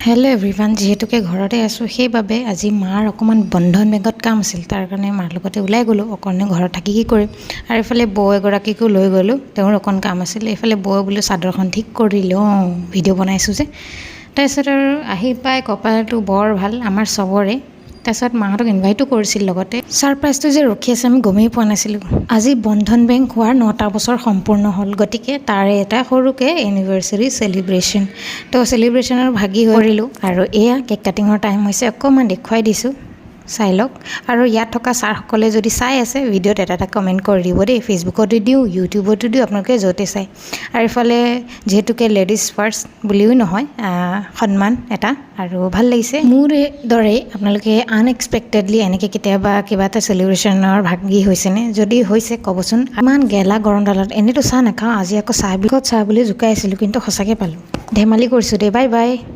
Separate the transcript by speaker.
Speaker 1: Hello' everyone, যিহেতুকে ঘৰতে আছোঁ সেইবাবে আজি মাৰ অকণমান বন্ধন বেংকত কাম আছিল। তাৰ কাৰণে মাৰ লগতে ওলাই গ'লোঁ। অকণে ঘৰত থাকি কি কৰিম, আৰু এইফালে বৌ এগৰাকীকো লৈ গ'লোঁ, তেওঁৰ অকণ কাম আছিল। এইফালে বৌ বোলো চাদৰখন ঠিক কৰি লওঁ, ভিডিঅ' বনাইছোঁ যে। তাৰপিছত আৰু আহি পাই কপালটো বৰ ভাল আমাৰ চবৰে। তাৰপিছত মাহঁতক ইনভাইটো কৰিছিল লগতে। ছাৰপ্ৰাইজটো যে ৰখি আছে আমি গমেই পোৱা নাছিলোঁ। আজি বন্ধন বেংক হোৱাৰ 9টা বছৰ সম্পূৰ্ণ হ'ল, গতিকে তাৰে এটা সৰুকৈ এনিভাৰ্চাৰী চেলিব্ৰেশ্যন। তো চেলিব্ৰেশ্যনৰ ভাগি কৰিলোঁ। আৰু এয়া কেক কাটিঙৰ টাইম হৈছে, অকণমান দেখুৱাই দিছোঁ, চাই লওক। আৰু ইয়াত থকা ছাৰসকলে যদি চাই আছে ভিডিঅ'ত এটা কমেণ্ট কৰি দিব দেই। ফেচবুকতো দিওঁ, ইউটিউবতো দিওঁ, আপোনালোকে য'তে চাই। আৰু ইফালে যিহেতুকে লেডিজ ফাৰ্ষ্ট বুলিও নহয়, সন্মান এটা, আৰু ভাল লাগিছে। মোৰ দৰেই আপোনালোকে আনএক্সপেক্টেডলি এনেকৈ কেতিয়াবা কিবা এটা চেলিব্ৰেশ্যনৰ ভাগি হৈছেনে? যদি হৈছে ক'বচোন। ইমান গেলা গৰমডালত এনেইতো চাহ নাখাওঁ, আজি আকৌ চাহ বুলি জোকাই আছিলোঁ, কিন্তু সঁচাকৈ পালোঁ। ধেমালি কৰিছোঁ দেই, বাই বাই।